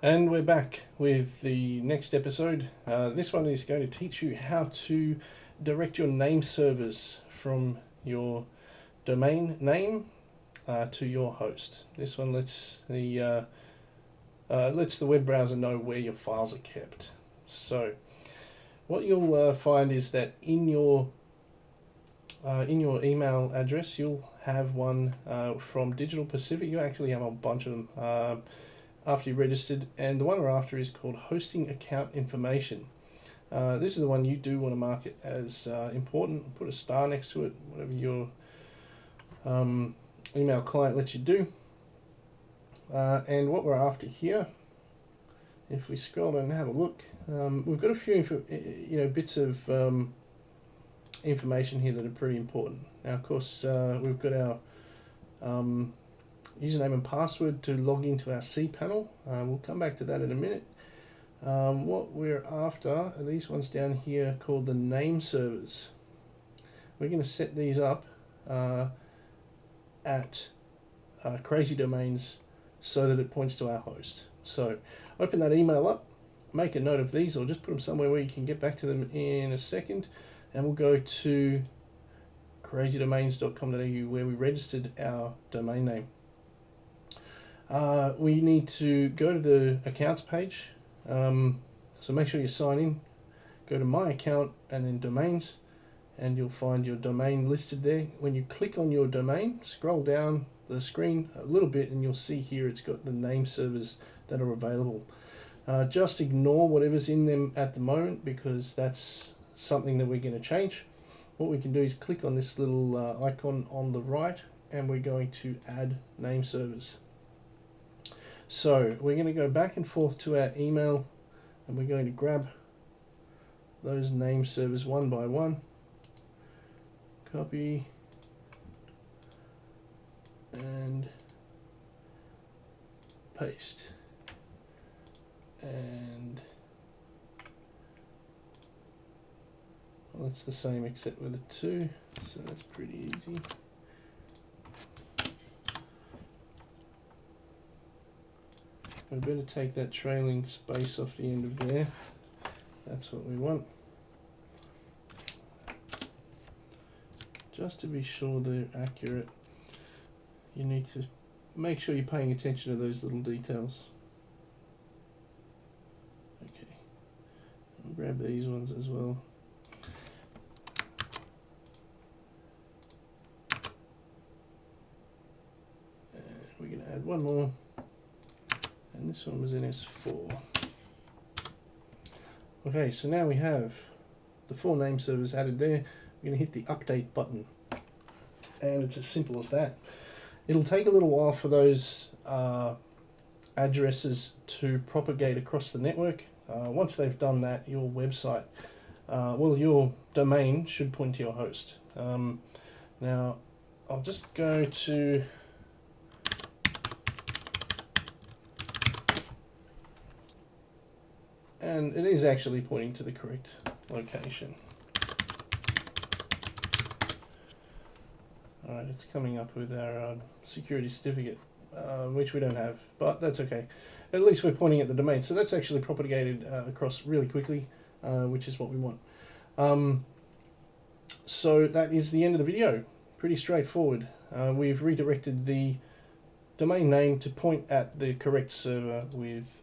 And we're back with the next episode. This one is going to teach you how to direct your name servers from your domain name to your host. This one lets the web browser know where your files are kept. So what you'll find is that in your email address, you'll have one from Digital Pacific. You actually have a bunch of them after you registered, and the one we're after is called hosting account information. This is the one you do want to mark it as important. Put a star next to it, whatever your email client lets you do. And what we're after here, if we scroll down and have a look, we've got a few bits of information here that are pretty important. Now, of course, we've got our username and password to log into our cPanel. We'll come back to that in a minute. What we're after are these ones down here called the name servers. We're going to set these up at Crazy Domains so that it points to our host. So open that email up, make a note of these, or just put them somewhere where you can get back to them in a second, and we'll go to crazydomains.com.au where we registered our domain name. We need to go to the accounts page, so make sure you sign in, go to my account and then domains, and you'll find your domain listed there. When you click on your domain, scroll down the screen a little bit and you'll see here it's got the name servers that are available. Just ignore whatever's in them at the moment because that's something that we're going to change. What we can do is click on this little icon on the right and we're going to add name servers. So we're going to go back and forth to our email and we're going to grab those name servers one by one, copy and paste, and well, that's the same except with a 2, so that's pretty easy. We better take that trailing space off the end of there. That's what we want. Just to be sure they're accurate, you need to make sure you're paying attention to those little details. Okay, I'll grab these ones as well. And we're going to add one more. And this one was in S4. Okay, so now we have the 4 name servers added there. We're going to hit the update button. And it's as simple as that. It'll take a little while for those addresses to propagate across the network. Once they've done that, your website, your domain should point to your host. Now, I'll just go to and it is actually pointing to the correct location. Alright, it's coming up with our security certificate, which we don't have, but that's okay. At least we're pointing at the domain, so that's actually propagated across really quickly, which is what we want. So that is the end of the video. Pretty straightforward. We've redirected the domain name to point at the correct server with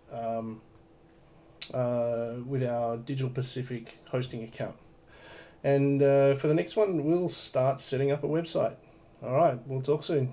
our Digital Pacific hosting account. And for the next one, we'll start setting up a website. All right, we'll talk soon.